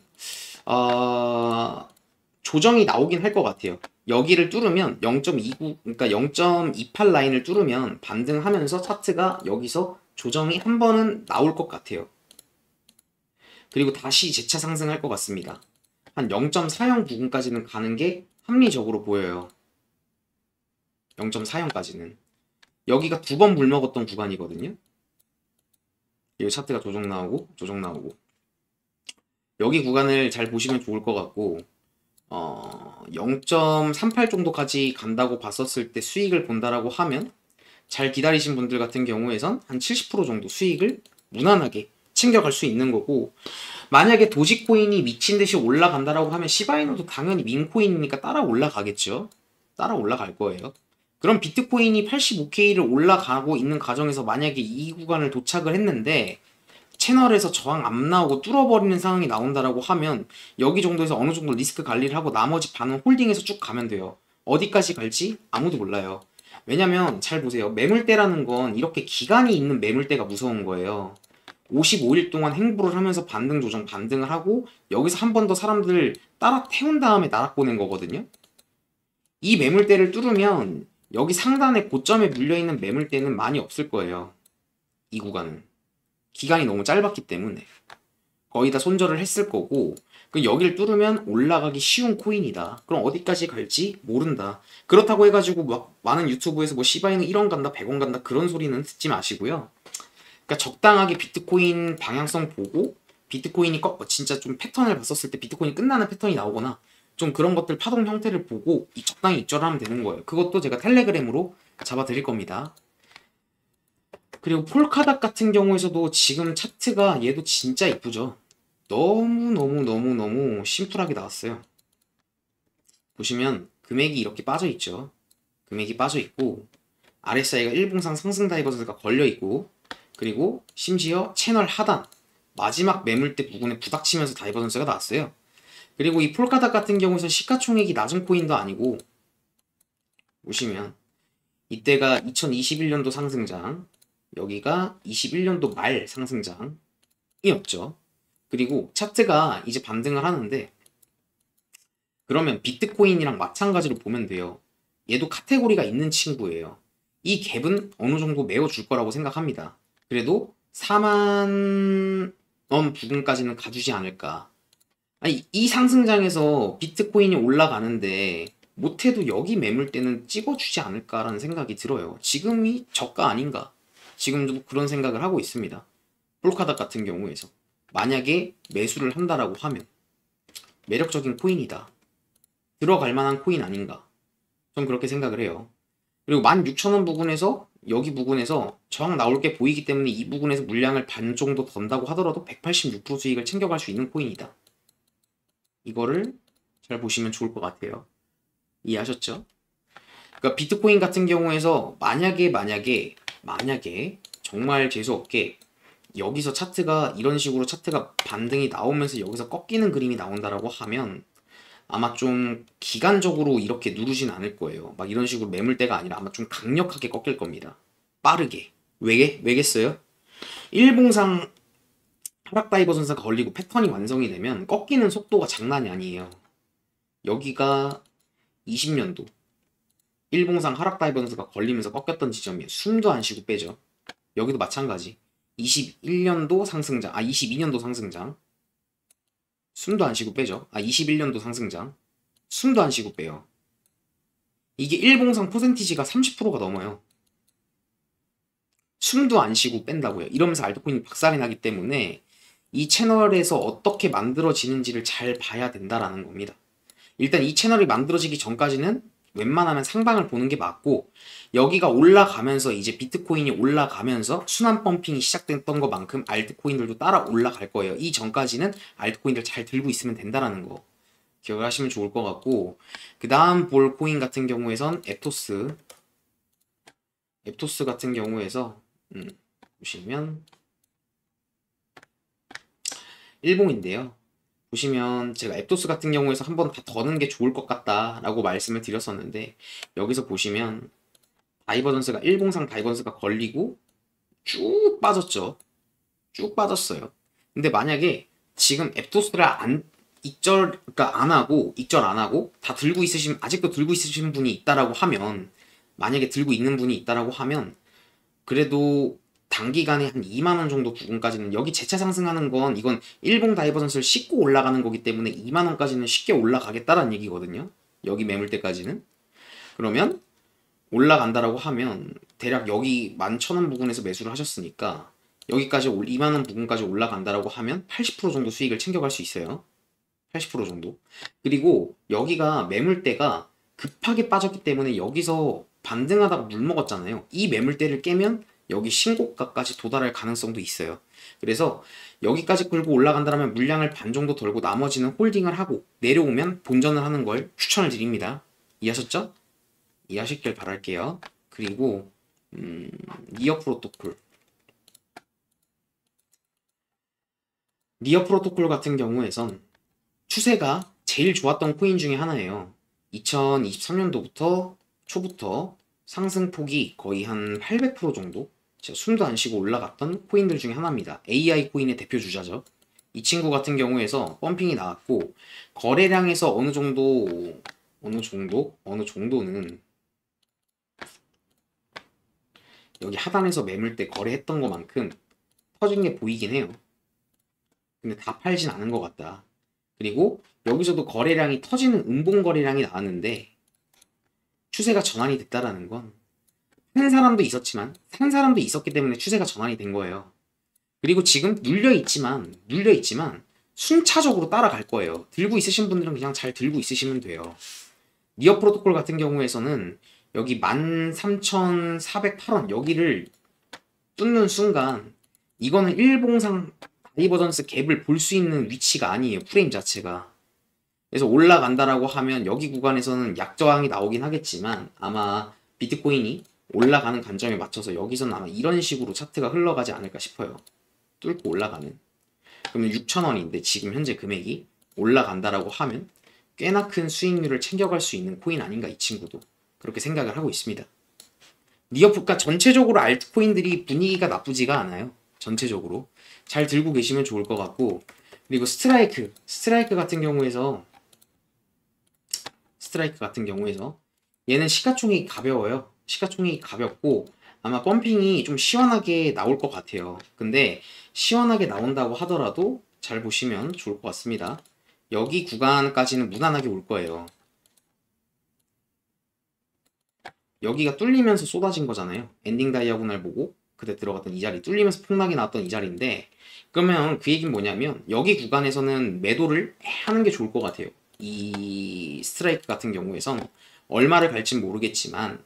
조정이 나오긴 할 것 같아요. 여기를 뚫으면 0.29, 그러니까 0.28 라인을 뚫으면 반등하면서 차트가 여기서 조정이 한 번은 나올 것 같아요. 그리고 다시 재차 상승할 것 같습니다. 한 0.40 부근까지는 가는 게 합리적으로 보여요. 0.40까지는. 여기가 두 번 물먹었던 구간이거든요. 이 차트가 조정 나오고 여기 구간을 잘 보시면 좋을 것 같고, 0.38 정도까지 간다고 봤었을 때 수익을 본다라고 하면 잘 기다리신 분들 같은 경우에선 한 70% 정도 수익을 무난하게 챙겨갈 수 있는 거고, 만약에 도지코인이 미친듯이 올라간다라고 하면 시바이누도 당연히 민코인이니까 따라 올라가겠죠. 따라 올라갈 거예요. 그럼 비트코인이 85K를 올라가고 있는 과정에서 만약에 이 구간을 도착을 했는데 채널에서 저항 안 나오고 뚫어버리는 상황이 나온다라고 하면 여기 정도에서 어느 정도 리스크 관리를 하고 나머지 반은 홀딩해서 쭉 가면 돼요. 어디까지 갈지 아무도 몰라요. 왜냐면 잘 보세요. 매물대라는 건 이렇게 기간이 있는 매물대가 무서운 거예요. 55일 동안 행보를 하면서 반등 조정 반등을 하고 여기서 한 번 더 사람들 따라 태운 다음에 나락보낸 거거든요. 이 매물대를 뚫으면 여기 상단에 고점에 물려있는 매물대는 많이 없을 거예요. 이 구간은 기간이 너무 짧았기 때문에 거의 다 손절을 했을 거고, 여기를 뚫으면 올라가기 쉬운 코인이다. 그럼 어디까지 갈지 모른다. 그렇다고 해가지고 막 많은 유튜브에서 뭐 시바이누 1원 간다 100원 간다 그런 소리는 듣지 마시고요. 그러니까 적당하게 비트코인 방향성 보고, 비트코인이 진짜 좀 패턴을 봤었을 때 비트코인이 끝나는 패턴이 나오거나 좀 그런 것들 파동 형태를 보고 적당히 입절을 하면 되는 거예요. 그것도 제가 텔레그램으로 잡아 드릴 겁니다. 그리고 폴카닷 같은 경우에서도 지금 차트가 얘도 진짜 이쁘죠. 너무 심플하게 나왔어요. 보시면 금액이 이렇게 빠져있죠. 금액이 빠져있고 RSI가 일봉상 상승 다이버전스가 걸려있고, 그리고 심지어 채널 하단 마지막 매물대 부분에 부닥치면서 다이버전스가 나왔어요. 그리고 이 폴카닷 같은 경우에는 시가총액이 낮은 코인도 아니고, 보시면 이때가 2021년도 상승장, 여기가 21년도 말 상승장이었죠. 그리고 차트가 이제 반등을 하는데, 그러면 비트코인이랑 마찬가지로 보면 돼요. 얘도 카테고리가 있는 친구예요. 이 갭은 어느 정도 메워줄 거라고 생각합니다. 그래도 4만 원 부근까지는 가주지 않을까. 아니, 이 상승장에서 비트코인이 올라가는데 못해도 여기 매물대는 찍어주지 않을까라는 생각이 들어요. 지금이 저가 아닌가? 지금도 그런 생각을 하고 있습니다. 폴카닥 같은 경우에서 만약에 매수를 한다라고 하면 매력적인 코인이다. 들어갈 만한 코인 아닌가? 전 그렇게 생각을 해요. 그리고 16,000원 부근에서 여기 부근에서 저항 나올 게 보이기 때문에 이 부분에서 물량을 반 정도 던다고 하더라도 186% 수익을 챙겨갈 수 있는 코인이다. 이거를 잘 보시면 좋을 것 같아요. 이해하셨죠? 그러니까 비트코인 같은 경우에서 만약에 정말 재수없게 여기서 차트가 이런 식으로 차트가 반등이 나오면서 여기서 꺾이는 그림이 나온다라고 하면 아마 좀 기간적으로 이렇게 누르진 않을 거예요. 막 이런 식으로 매물대가 아니라 아마 좀 강력하게 꺾일 겁니다. 빠르게. 왜겠어요? 일봉상 하락 다이버전스가 걸리고 패턴이 완성이 되면 꺾이는 속도가 장난이 아니에요. 여기가 20년도 일봉상 하락 다이버전스가 걸리면서 꺾였던 지점이에요. 숨도 안 쉬고 빼죠. 여기도 마찬가지. 21년도 상승장, 22년도 상승장. 숨도 안 쉬고 빼죠. 21년도 상승장. 숨도 안 쉬고 빼요. 이게 일봉상 퍼센티지가 30%가 넘어요. 숨도 안 쉬고 뺀다고요. 이러면서 알트코인이 박살이 나기 때문에 이 채널에서 어떻게 만들어지는지를 잘 봐야 된다라는 겁니다. 일단 이 채널이 만들어지기 전까지는 웬만하면 상방을 보는 게 맞고, 여기가 올라가면서 이제 비트코인이 올라가면서 순환 펌핑이 시작됐던 것만큼 알트코인들도 따라 올라갈 거예요. 이 전까지는 알트코인들 잘 들고 있으면 된다라는 거 기억을 하시면 좋을 것 같고, 그 다음 볼 코인 같은 경우에선 앱토스 같은 경우에서 보시면 일봉인데요. 보시면 제가 앱토스 같은 경우에서 한번 다 더는 게 좋을 것 같다라고 말씀을 드렸었는데, 여기서 보시면 다이버전스가 일봉상 다이버전스가 걸리고 쭉 빠졌죠. 쭉 빠졌어요. 근데 만약에 지금 앱토스를 익절 안 하고 다 들고 있으신, 아직도 들고 있으신 분이 있다라고 하면, 만약에 들고 있는 분이 있다라고 하면 그래도 단기간에 한 2만원 정도 부분까지는, 여기 재차 상승하는 건 이건 일봉 다이버전스를 씻고 올라가는 거기 때문에 2만원까지는 쉽게 올라가겠다라는 얘기거든요. 여기 매물대까지는. 그러면 올라간다라고 하면 대략 여기 11,000원 부분에서 매수를 하셨으니까 여기까지 2만원 부분까지 올라간다라고 하면 80% 정도 수익을 챙겨갈 수 있어요. 80% 정도. 그리고 여기가 매물대가 급하게 빠졌기 때문에 여기서 반등하다가 물 먹었잖아요. 이 매물대를 깨면 여기 신고가까지 도달할 가능성도 있어요. 그래서 여기까지 끌고 올라간다면 물량을 반 정도 덜고 나머지는 홀딩을 하고 내려오면 본전을 하는 걸 추천을 드립니다. 이해하셨죠? 이해하셨길 바랄게요. 그리고 니어 프로토콜 같은 경우에선 추세가 제일 좋았던 코인 중에 하나예요. 2023년도부터 초부터 상승폭이 거의 한 800% 정도 제가 숨도 안 쉬고 올라갔던 코인들 중에 하나입니다. AI 코인의 대표 주자죠. 이 친구 같은 경우에서 펌핑이 나왔고, 거래량에서 어느 정도는 여기 하단에서 매물대 거래했던 것만큼 터진 게 보이긴 해요. 근데 다 팔진 않은 것 같다. 그리고 여기서도 거래량이 터지는 음봉 거래량이 나왔는데 추세가 전환이 됐다라는 건 산 사람도 있었기 때문에 추세가 전환이 된 거예요. 그리고 지금 눌려있지만 순차적으로 따라갈 거예요. 들고 있으신 분들은 그냥 잘 들고 있으시면 돼요. 니어 프로토콜 같은 경우에서는 여기 13,408원 여기를 뚫는 순간 이거는 일봉상 다이버전스 갭을 볼 수 있는 위치가 아니에요. 프레임 자체가. 그래서 올라간다라고 하면 여기 구간에서는 약저항이 나오긴 하겠지만 아마 비트코인이 올라가는 관점에 맞춰서 여기서는 아마 이런 식으로 차트가 흘러가지 않을까 싶어요. 뚫고 올라가는. 그러면 6,000원인데 지금 현재 금액이 올라간다라고 하면 꽤나 큰 수익률을 챙겨갈 수 있는 코인 아닌가, 이 친구도. 그렇게 생각을 하고 있습니다. 니어프가 전체적으로 알트코인들이 분위기가 나쁘지가 않아요. 전체적으로. 잘 들고 계시면 좋을 것 같고, 그리고 스트라이크 같은 경우에서 얘는 시가총액이 가벼워요. 시가총액이 가볍고 아마 펌핑이 좀 시원하게 나올 것 같아요. 근데 시원하게 나온다고 하더라도 잘 보시면 좋을 것 같습니다. 여기 구간까지는 무난하게 올 거예요. 여기가 뚫리면서 쏟아진 거잖아요. 엔딩 다이아고날 보고 그때 들어갔던 이 자리, 뚫리면서 폭락이 나왔던 이 자리인데, 그러면 그 얘기는 뭐냐면 여기 구간에서는 매도를 하는 게 좋을 것 같아요. 이 스트라이크 같은 경우에선 얼마를 갈진 모르겠지만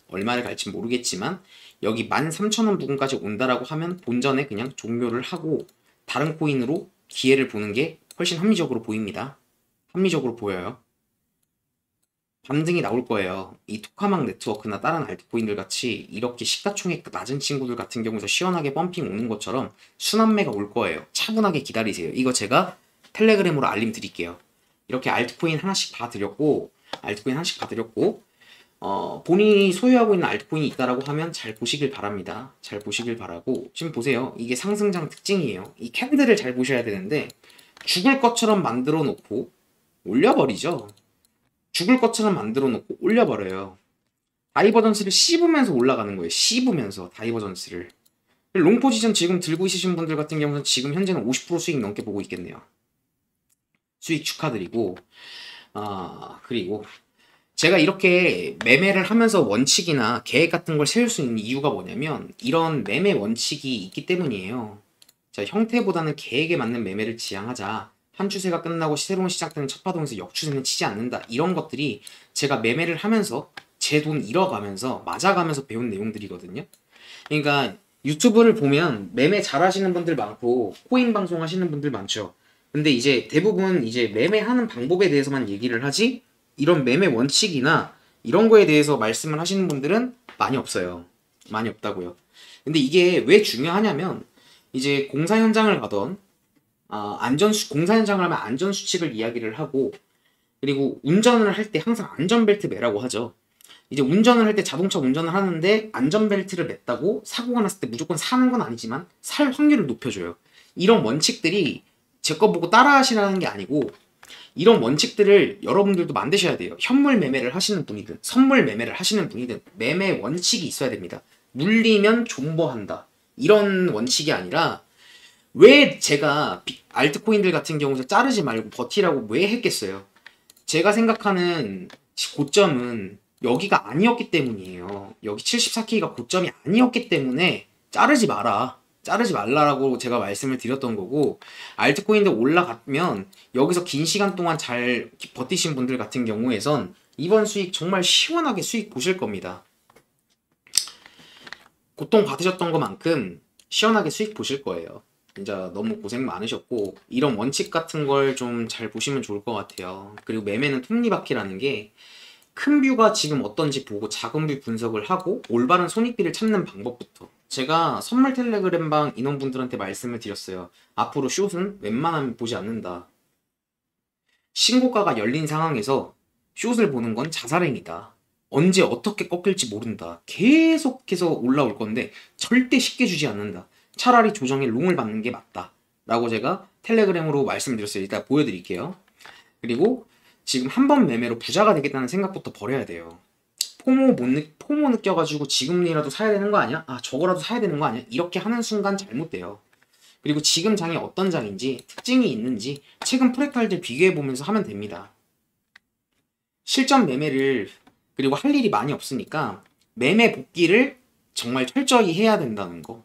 여기 13,000원 부근까지 온다라고 하면 본전에 그냥 종료를 하고 다른 코인으로 기회를 보는 게 훨씬 합리적으로 보입니다. 합리적으로 보여요. 반등이 나올 거예요. 이 토카막 네트워크나 다른 알트코인들 같이 이렇게 시가총액 낮은 친구들 같은 경우에서 시원하게 펌핑 오는 것처럼 순환매가 올 거예요. 차분하게 기다리세요. 이거 제가 텔레그램으로 알림 드릴게요. 이렇게 알트코인 하나씩 봐드렸고, 본인이 소유하고 있는 알트코인이 있다라고 하면 잘 보시길 바랍니다. 잘 보시길 바라고, 지금 보세요. 이게 상승장 특징이에요. 이 캔들을 잘 보셔야 되는데 죽을 것처럼 만들어 놓고 올려버리죠. 죽을 것처럼 만들어 놓고 올려버려요. 다이버전스를 씹으면서 올라가는 거예요. 씹으면서 다이버전스를. 롱 포지션 지금 들고 있으신 분들 같은 경우는 지금 현재는 50% 수익 넘게 보고 있겠네요. 수익 축하드리고, 그리고 제가 이렇게 매매를 하면서 원칙이나 계획 같은 걸 세울 수 있는 이유가 뭐냐면 이런 매매 원칙이 있기 때문이에요. 자, 형태보다는 계획에 맞는 매매를 지향하자. 한 추세가 끝나고 새로운 시작되는 첫 파동에서 역추세는 치지 않는다. 이런 것들이 제가 매매를 하면서 제 돈 잃어가면서 맞아가면서 배운 내용들이거든요. 그러니까 유튜브를 보면 매매 잘하시는 분들 많고 코인 방송 하시는 분들 많죠. 근데 이제 대부분 이제 매매하는 방법에 대해서만 얘기를 하지 이런 매매 원칙이나 이런 거에 대해서 말씀을 하시는 분들은 많이 없어요. 많이 없다고요. 근데 이게 왜 중요하냐면 이제 공사 현장을 가던 공사 현장을 하면 안전수칙을 이야기를 하고, 그리고 운전을 할 때 항상 안전벨트 매라고 하죠. 이제 운전을 할 때 자동차 운전을 하는데 안전벨트를 맸다고 사고가 났을 때 무조건 사는 건 아니지만 살 확률을 높여줘요. 이런 원칙들이 제 거 보고 따라 하시라는 게 아니고 이런 원칙들을 여러분들도 만드셔야 돼요. 현물 매매를 하시는 분이든 선물 매매를 하시는 분이든 매매 원칙이 있어야 됩니다. 물리면 존버한다. 이런 원칙이 아니라 왜 제가 알트코인들 같은 경우서 자르지 말고 버티라고 왜 했겠어요? 제가 생각하는 고점은 여기가 아니었기 때문이에요. 여기 74K가 고점이 아니었기 때문에 자르지 말라라고 제가 말씀을 드렸던 거고, 알트코인들 올라가면 여기서 긴 시간 동안 잘 버티신 분들 같은 경우에선 이번 수익 정말 시원하게 수익 보실 겁니다. 고통 받으셨던 것만큼 시원하게 수익 보실 거예요. 진짜 너무 고생 많으셨고 이런 원칙 같은 걸 좀 잘 보시면 좋을 것 같아요. 그리고 매매는 톱니바퀴라는 게 큰 뷰가 지금 어떤지 보고 작은 뷰 분석을 하고 올바른 손익비를 찾는 방법부터, 제가 선물 텔레그램방 인원분들한테 말씀을 드렸어요. 앞으로 숏은 웬만하면 보지 않는다. 신고가가 열린 상황에서 숏을 보는 건 자살행위다. 언제 어떻게 꺾일지 모른다. 계속해서 올라올 건데 절대 쉽게 주지 않는다. 차라리 조정에 롱을 받는 게 맞다 라고 제가 텔레그램으로 말씀드렸어요. 일단 보여드릴게요. 그리고 지금 한 번 매매로 부자가 되겠다는 생각부터 버려야 돼요. 포모 느껴가지고 지금이라도 사야 되는 거 아니야? 저거라도 사야 되는 거 아니야? 이렇게 하는 순간 잘못돼요. 그리고 지금 장이 어떤 장인지 특징이 있는지 최근 프랙탈들 비교해보면서 하면 됩니다. 실전 매매를, 그리고 할 일이 많이 없으니까 매매 복귀를 정말 철저히 해야 된다는 거.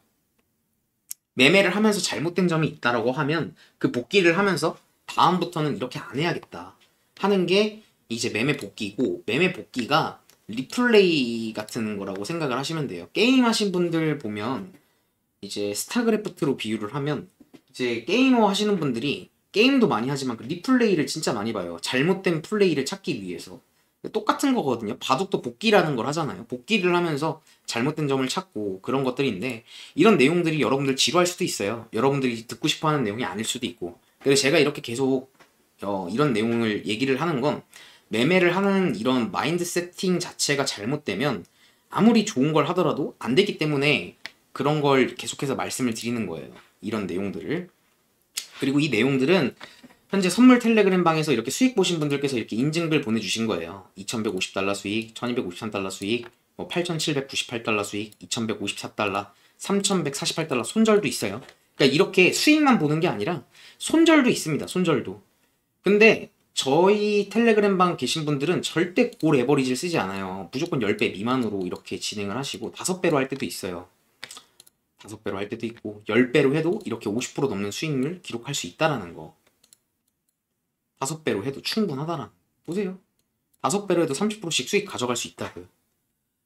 매매를 하면서 잘못된 점이 있다라고 하면 그 복귀를 하면서 다음부터는 이렇게 안 해야겠다 하는 게 이제 매매 복귀고, 매매 복귀가 리플레이 같은 거라고 생각을 하시면 돼요. 게임 하신 분들 보면 이제 스타크래프트로 비유를 하면 이제 게이머 하시는 분들이 게임도 많이 하지만 그 리플레이를 진짜 많이 봐요. 잘못된 플레이를 찾기 위해서. 똑같은 거거든요. 바둑도 복귀라는 걸 하잖아요. 복귀를 하면서 잘못된 점을 찾고 그런 것들인데, 이런 내용들이 여러분들 지루할 수도 있어요. 여러분들이 듣고 싶어하는 내용이 아닐 수도 있고. 그래서 제가 이렇게 계속 이런 내용을 얘기를 하는 건, 매매를 하는 이런 마인드 세팅 자체가 잘못되면 아무리 좋은 걸 하더라도 안 되기 때문에 그런 걸 계속해서 말씀을 드리는 거예요. 이런 내용들을. 그리고 이 내용들은 현재 선물 텔레그램 방에서 이렇게 수익 보신 분들께서 이렇게 인증글 보내주신 거예요. 2150달러 수익, 1253달러 수익, 8798달러 수익, 2154달러, 3148달러 손절도 있어요. 그러니까 이렇게 수익만 보는 게 아니라 손절도 있습니다. 손절도. 근데 저희 텔레그램방 계신 분들은 절대 고 레버리지를 쓰지 않아요. 무조건 10배 미만으로 이렇게 진행을 하시고 5배로 할 때도 있어요. 5배로 할 때도 있고 10배로 해도 이렇게 50% 넘는 수익률 기록할 수 있다라는 거. 5배로 해도 충분하다라는 거. 보세요. 5배로 해도 30%씩 수익 가져갈 수 있다고요.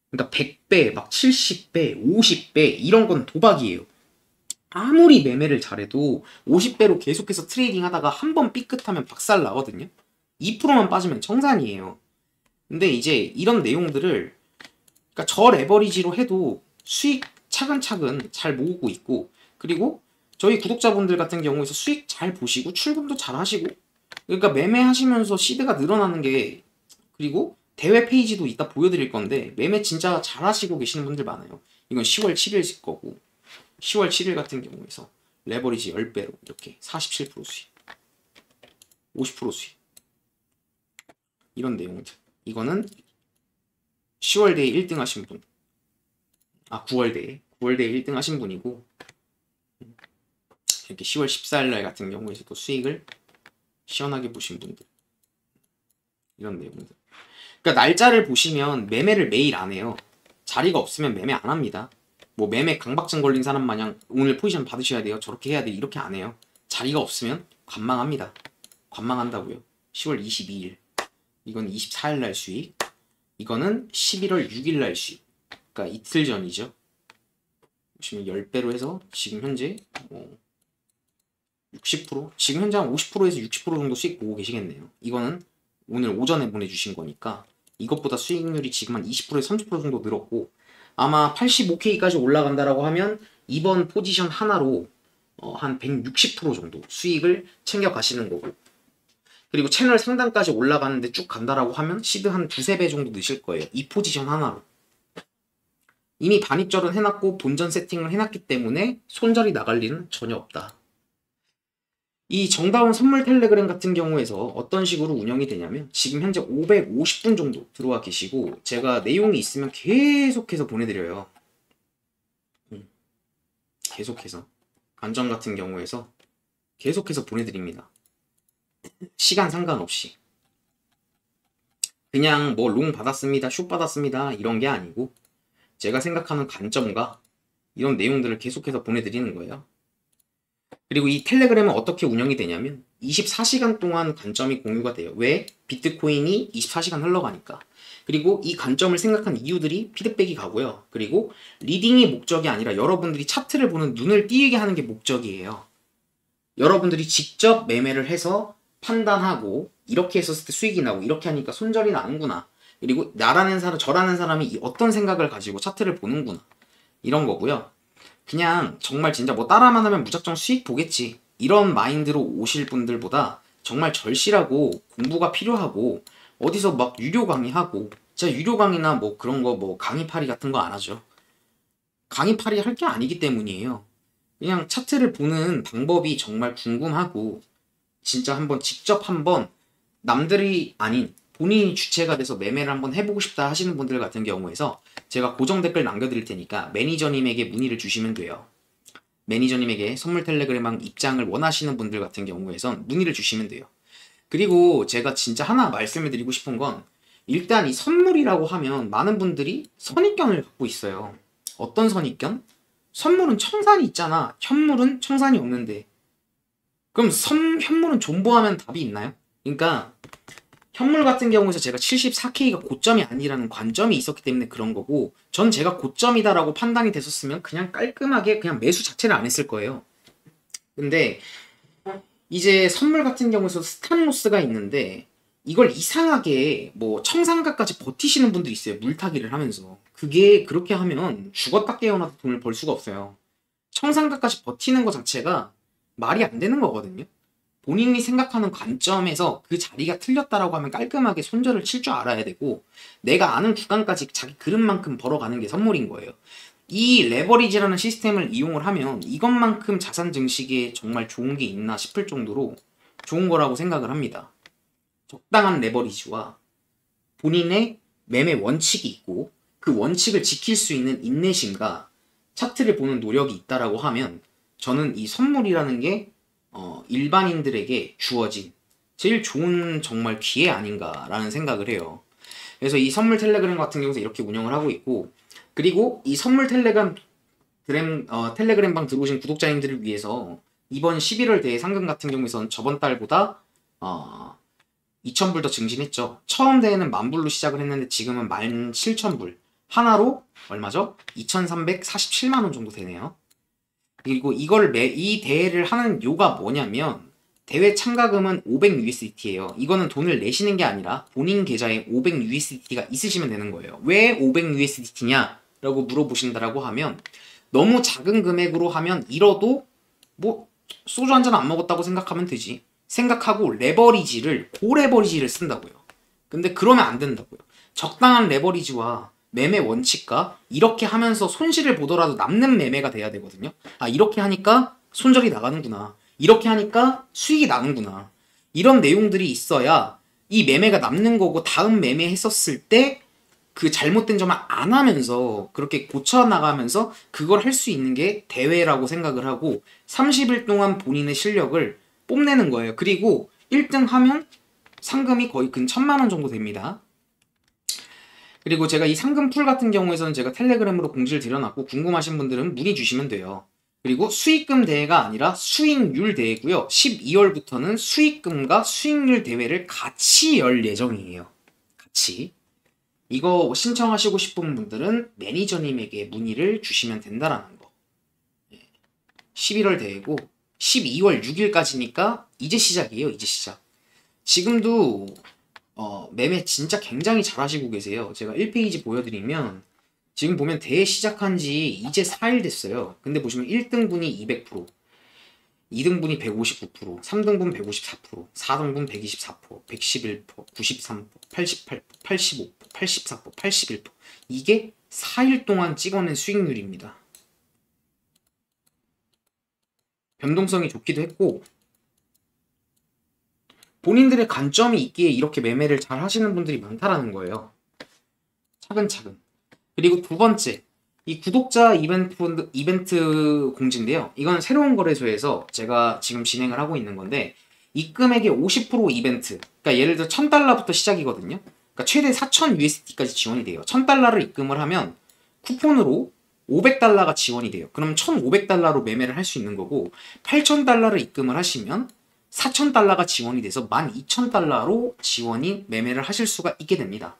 그러니까 100배, 막 70배, 50배 이런 건 도박이에요. 아무리 매매를 잘해도 50배로 계속해서 트레이딩 하다가 한 번 삐끗하면 박살 나거든요. 2%만 빠지면 청산이에요. 근데 이제 이런 내용들을 그러니까 저 레버리지로 해도 수익 차근차근 잘 모으고 있고, 그리고 저희 구독자분들 같은 경우에서 수익 잘 보시고 출금도 잘 하시고, 그러니까 매매하시면서 시드가 늘어나는 게, 그리고 대회 페이지도 이따 보여드릴 건데 매매 진짜 잘 하시고 계시는 분들 많아요. 이건 10월 7일 거고 10월 7일 같은 경우에서 레버리지 10배로 이렇게 47% 수익, 50% 수익, 이런 내용들. 이거는 10월대에 1등 하신 분, 9월대에 1등 하신 분이고, 이렇게 10월 14일날 같은 경우에서도 수익을 시원하게 보신 분들, 이런 내용들. 그러니까 날짜를 보시면 매매를 매일 안 해요. 자리가 없으면 매매 안 합니다. 뭐 매매 강박증 걸린 사람 마냥 오늘 포지션 받으셔야 돼요, 저렇게 해야 돼요, 이렇게 안 해요. 자리가 없으면 관망합니다. 관망한다고요. 10월 22일, 이건 24일날 수익, 이거는 11월 6일날 수익. 그러니까 이틀 전이죠. 보시면 10배로 해서 지금 현재 60%? 지금 현재 한 50%에서 60% 정도 수익 보고 계시겠네요. 이거는 오늘 오전에 보내주신 거니까 이것보다 수익률이 지금 한 20%에서 30% 정도 늘었고, 아마 85K까지 올라간다라고 하면 이번 포지션 하나로 한 160% 정도 수익을 챙겨 가시는 거고, 그리고 채널 상단까지 올라가는데 쭉 간다라고 하면 시드 한 2~3배 정도 넣으실 거예요. 이 포지션 하나로. 이미 반입절은 해놨고 본전 세팅을 해놨기 때문에 손절이 나갈 일은 전혀 없다. 이 정다운 선물 텔레그램 같은 경우에서 어떤 식으로 운영이 되냐면, 지금 현재 550분 정도 들어와 계시고 제가 내용이 있으면 계속해서 보내드려요. 계속해서 안전 같은 경우에서 계속해서 보내드립니다. 시간 상관없이. 그냥 뭐 롱 받았습니다, 숏 받았습니다 이런 게 아니고, 제가 생각하는 관점과 이런 내용들을 계속해서 보내드리는 거예요. 그리고 이 텔레그램은 어떻게 운영이 되냐면 24시간 동안 관점이 공유가 돼요. 왜? 비트코인이 24시간 흘러가니까. 그리고 이 관점을 생각한 이유들이 피드백이 가고요. 그리고 리딩이 목적이 아니라 여러분들이 차트를 보는 눈을 띄게 하는 게 목적이에요. 여러분들이 직접 매매를 해서 판단하고 이렇게 했었을 때 수익이 나고 이렇게 하니까 손절이 나는구나, 그리고 나라는 사람, 저라는 사람이 어떤 생각을 가지고 차트를 보는구나, 이런 거고요. 그냥 정말 진짜 뭐 따라만 하면 무작정 수익 보겠지 이런 마인드로 오실 분들보다 정말 절실하고 공부가 필요하고, 어디서 막 유료 강의하고, 제가 유료 강의나 뭐 그런 거 뭐 강의파리 같은 거 안 하죠. 강의파리 할 게 아니기 때문이에요. 그냥 차트를 보는 방법이 정말 궁금하고 진짜 한번 직접 한번 남들이 아닌 본인이 주체가 돼서 매매를 한번 해보고 싶다 하시는 분들 같은 경우에서 제가 고정 댓글 남겨드릴 테니까 매니저님에게 문의를 주시면 돼요. 매니저님에게 선물 텔레그램방 입장을 원하시는 분들 같은 경우에선 문의를 주시면 돼요. 그리고 제가 진짜 하나 말씀을 드리고 싶은 건, 일단 이 선물이라고 하면 많은 분들이 선입견을 갖고 있어요. 어떤 선입견? 선물은 청산이 있잖아, 현물은 청산이 없는데. 그럼 현물은 존버하면 답이 있나요? 그러니까 현물 같은 경우에서 제가 74K가 고점이 아니라는 관점이 있었기 때문에 그런 거고, 전 제가 고점이다라고 판단이 됐었으면 그냥 깔끔하게 그냥 매수 자체를 안 했을 거예요. 근데 이제 선물 같은 경우에서 스탑로스가 있는데, 이걸 이상하게 뭐 청산가까지 버티시는 분들이 있어요, 물타기를 하면서. 그게 그렇게 하면 죽었다 깨어나도 돈을 벌 수가 없어요. 청산가까지 버티는 것 자체가 말이 안 되는 거거든요. 본인이 생각하는 관점에서 그 자리가 틀렸다라고 하면 깔끔하게 손절을 칠 줄 알아야 되고, 내가 아는 구간까지 자기 그릇만큼 벌어가는 게 선물인 거예요. 이 레버리지라는 시스템을 이용을 하면 이것만큼 자산 증식에 정말 좋은 게 있나 싶을 정도로 좋은 거라고 생각을 합니다. 적당한 레버리지와 본인의 매매 원칙이 있고 그 원칙을 지킬 수 있는 인내심과 차트를 보는 노력이 있다라고 하면, 저는 이 선물이라는 게 일반인들에게 주어진 제일 좋은 정말 기회 아닌가라는 생각을 해요. 그래서 이 선물 텔레그램 같은 경우는 이렇게 운영을 하고 있고, 그리고 이 선물 텔레그램 방 들어오신 구독자님들을 위해서 이번 11월 대회 상금 같은 경우에선 저번 달보다 2,000불 더 증진했죠. 처음 대회는 10,000불로 시작을 했는데 지금은 17,000불. 하나로 얼마죠? 2,347만원 정도 되네요. 그리고 이 대회를 하는 이유가 뭐냐면, 대회 참가금은 500USDT예요. 이거는 돈을 내시는 게 아니라 본인 계좌에 500USDT가 있으시면 되는 거예요. 왜 500USDT냐? 라고 물어보신다라고 하면, 너무 작은 금액으로 하면 잃어도 뭐 소주 한 잔 안 먹었다고 생각하면 되지. 생각하고 고레버리지를 쓴다고요. 근데 그러면 안 된다고요. 적당한 레버리지와 매매 원칙과 이렇게 하면서 손실을 보더라도 남는 매매가 돼야 되거든요. 아, 이렇게 하니까 손절이 나가는구나. 이렇게 하니까 수익이 나는구나. 이런 내용들이 있어야 이 매매가 남는 거고, 다음 매매 했었을 때 그 잘못된 점을 안 하면서 그렇게 고쳐나가면서 그걸 할 수 있는 게 대회라고 생각을 하고, 30일 동안 본인의 실력을 뽐내는 거예요. 그리고 1등 하면 상금이 거의 근 1,000만원 정도 됩니다. 그리고 제가 이 상금 풀 같은 경우에서는 제가 텔레그램으로 공지를 드려놨고, 궁금하신 분들은 문의 주시면 돼요. 그리고 수익금 대회가 아니라 수익률 대회고요. 12월부터는 수익금과 수익률 대회를 같이 열 예정이에요. 같이. 이거 신청하시고 싶은 분들은 매니저님에게 문의를 주시면 된다라는 거. 11월 대회고 12월 6일까지니까 이제 시작이에요. 이제 시작. 지금도 매매 진짜 굉장히 잘하시고 계세요. 제가 1페이지 보여드리면 지금 보면 대회 시작한 지 이제 4일 됐어요. 근데 보시면 1등분이 200%, 2등분이 159%, 3등분 154%, 4등분 124%, 111%, 93%, 88%, 85%, 84%, 81%. 이게 4일 동안 찍어낸 수익률입니다. 변동성이 좋기도 했고, 본인들의 관점이 있기에 이렇게 매매를 잘 하시는 분들이 많다라는 거예요. 차근차근. 그리고 두 번째, 이 구독자 이벤트 공지인데요. 이건 새로운 거래소에서 제가 지금 진행을 하고 있는 건데, 입금액의 50% 이벤트. 그러니까 예를 들어 1,000달러부터 시작이거든요. 그러니까 최대 4,000USD까지 지원이 돼요. 1,000달러를 입금을 하면 쿠폰으로 500달러가 지원이 돼요. 그럼 1,500달러로 매매를 할 수 있는 거고, 8,000달러를 입금을 하시면 4,000달러가 지원이 돼서 12,000달러로 매매를 하실 수가 있게 됩니다.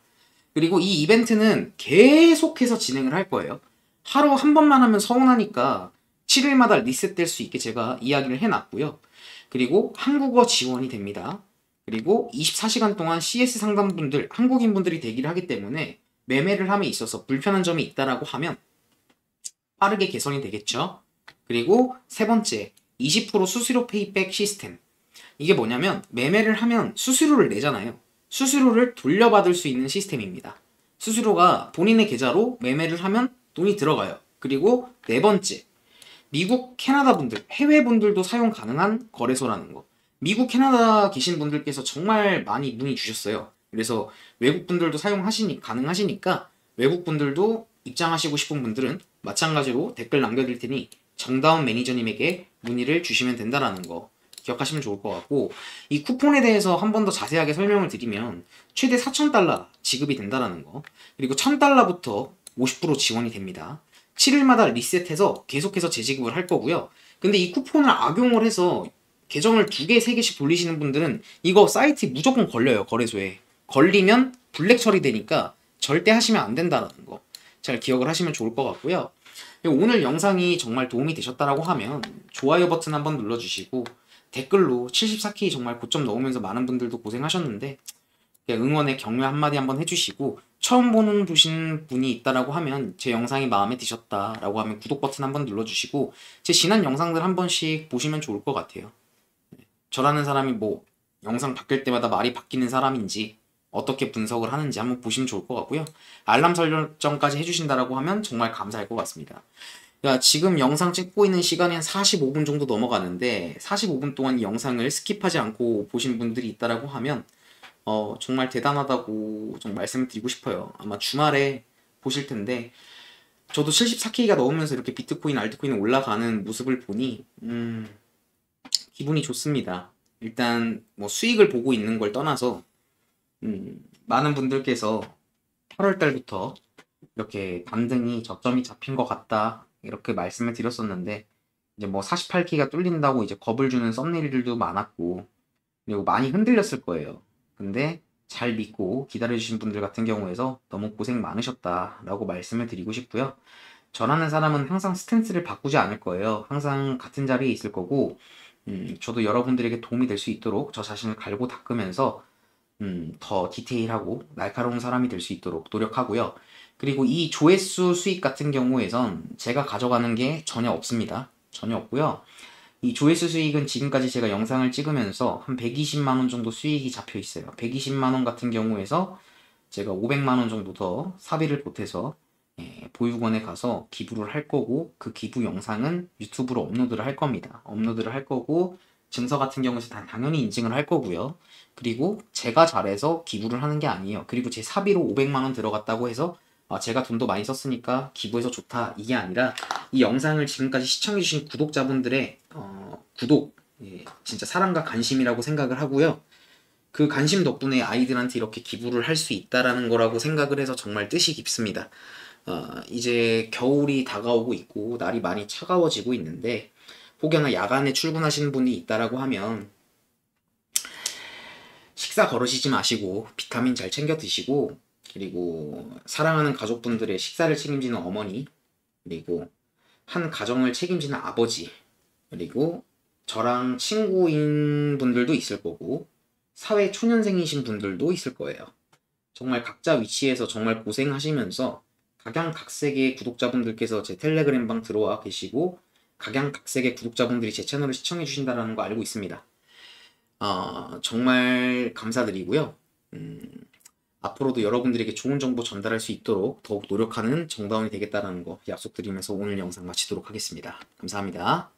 그리고 이 이벤트는 계속해서 진행을 할 거예요. 하루 한 번만 하면 서운하니까 7일마다 리셋될 수 있게 제가 이야기를 해놨고요. 그리고 한국어 지원이 됩니다. 그리고 24시간 동안 CS 상담분들, 한국인분들이 대기를 하기 때문에 매매를 함에 있어서 불편한 점이 있다라고 하면 빠르게 개선이 되겠죠. 그리고 세 번째, 20% 수수료 페이백 시스템. 이게 뭐냐면 매매를 하면 수수료를 내잖아요. 수수료를 돌려받을 수 있는 시스템입니다. 수수료가 본인의 계좌로 매매를 하면 돈이 들어가요. 그리고 네 번째, 미국, 캐나다 분들, 해외 분들도 사용 가능한 거래소라는 거. 미국, 캐나다 계신 분들께서 정말 많이 문의 주셨어요. 그래서 외국 분들도 가능하시니까 외국 분들도 입장하시고 싶은 분들은 마찬가지로 댓글 남겨드릴 테니 정다운 매니저님에게 문의를 주시면 된다라는 거 기억하시면 좋을 것 같고, 이 쿠폰에 대해서 한 번 더 자세하게 설명을 드리면 최대 4,000달러 지급이 된다라는 거, 그리고 1,000달러부터 50% 지원이 됩니다. 7일마다 리셋해서 계속해서 재지급을 할 거고요. 근데 이 쿠폰을 악용을 해서 계정을 2개, 3개씩 돌리시는 분들은 이거 사이트에 무조건 걸려요. 거래소에. 걸리면 블랙 처리되니까 절대 하시면 안 된다는 거 잘 기억을 하시면 좋을 것 같고요. 오늘 영상이 정말 도움이 되셨다라고 하면 좋아요 버튼 한번 눌러주시고, 댓글로 74K 정말 고점 넣으면서 많은 분들도 고생하셨는데 응원의 격려 한마디 한번 해주시고, 처음 보신 분이 있다라고 하면 제 영상이 마음에 드셨다라고 하면 구독 버튼 한번 눌러주시고, 제 지난 영상들 한 번씩 보시면 좋을 것 같아요. 저라는 사람이 뭐 영상 바뀔 때마다 말이 바뀌는 사람인지 어떻게 분석을 하는지 한번 보시면 좋을 것 같고요. 알람 설정까지 해주신다라고 하면 정말 감사할 것 같습니다. 야, 지금 영상 찍고 있는 시간이 한 45분 정도 넘어가는데 45분 동안 이 영상을 스킵하지 않고 보신 분들이 있다라고 하면 정말 대단하다고 좀 말씀을 드리고 싶어요. 아마 주말에 보실 텐데 저도 74K가 넘으면서 이렇게 비트코인, 알트코인 올라가는 모습을 보니 기분이 좋습니다. 일단 뭐 수익을 보고 있는 걸 떠나서 많은 분들께서 8월 달부터 이렇게 반등이 저점이 잡힌 것 같다 이렇게 말씀을 드렸었는데, 이제 뭐 48기가 뚫린다고 이제 겁을 주는 썸네일들도 많았고, 그리고 많이 흔들렸을 거예요. 근데 잘 믿고 기다려주신 분들 같은 경우에서 너무 고생 많으셨다라고 말씀을 드리고 싶고요. 저라는 사람은 항상 스탠스를 바꾸지 않을 거예요. 항상 같은 자리에 있을 거고, 저도 여러분들에게 도움이 될 수 있도록 저 자신을 갈고 닦으면서 더 디테일하고 날카로운 사람이 될 수 있도록 노력하고요. 그리고 이 조회수 수익 같은 경우에선 제가 가져가는 게 전혀 없습니다. 전혀 없고요. 이 조회수 수익은 지금까지 제가 영상을 찍으면서 한 120만원 정도 수익이 잡혀 있어요. 120만원 같은 경우에서 제가 500만원 정도 더 사비를 보태서 보육원에 가서 기부를 할 거고, 그 기부 영상은 유튜브로 업로드를 할 겁니다. 업로드를 할 거고, 증서 같은 경우에서 당연히 인증을 할 거고요. 그리고 제가 잘해서 기부를 하는 게 아니에요. 그리고 제 사비로 500만원 들어갔다고 해서 제가 돈도 많이 썼으니까 기부해서 좋다, 이게 아니라 이 영상을 지금까지 시청해주신 구독자분들의 구독, 진짜 사랑과 관심이라고 생각을 하고요. 그 관심 덕분에 아이들한테 이렇게 기부를 할 수 있다라는 거라고 생각을 해서 정말 뜻이 깊습니다. 이제 겨울이 다가오고 있고 날이 많이 차가워지고 있는데, 혹여나 야간에 출근하시는 분이 있다라고 하면 식사 거르시지 마시고 비타민 잘 챙겨 드시고, 그리고 사랑하는 가족분들의 식사를 책임지는 어머니, 그리고 한 가정을 책임지는 아버지, 그리고 저랑 친구인 분들도 있을 거고 사회 초년생이신 분들도 있을 거예요. 정말 각자 위치에서 정말 고생하시면서 각양각색의 구독자분들께서 제 텔레그램 방 들어와 계시고 각양각색의 구독자분들이 제 채널을 시청해 주신다는 거 알고 있습니다. 정말 감사드리고요. 앞으로도 여러분들에게 좋은 정보 전달할 수 있도록 더욱 노력하는 정다운이 되겠다는 거 약속드리면서 오늘 영상 마치도록 하겠습니다. 감사합니다.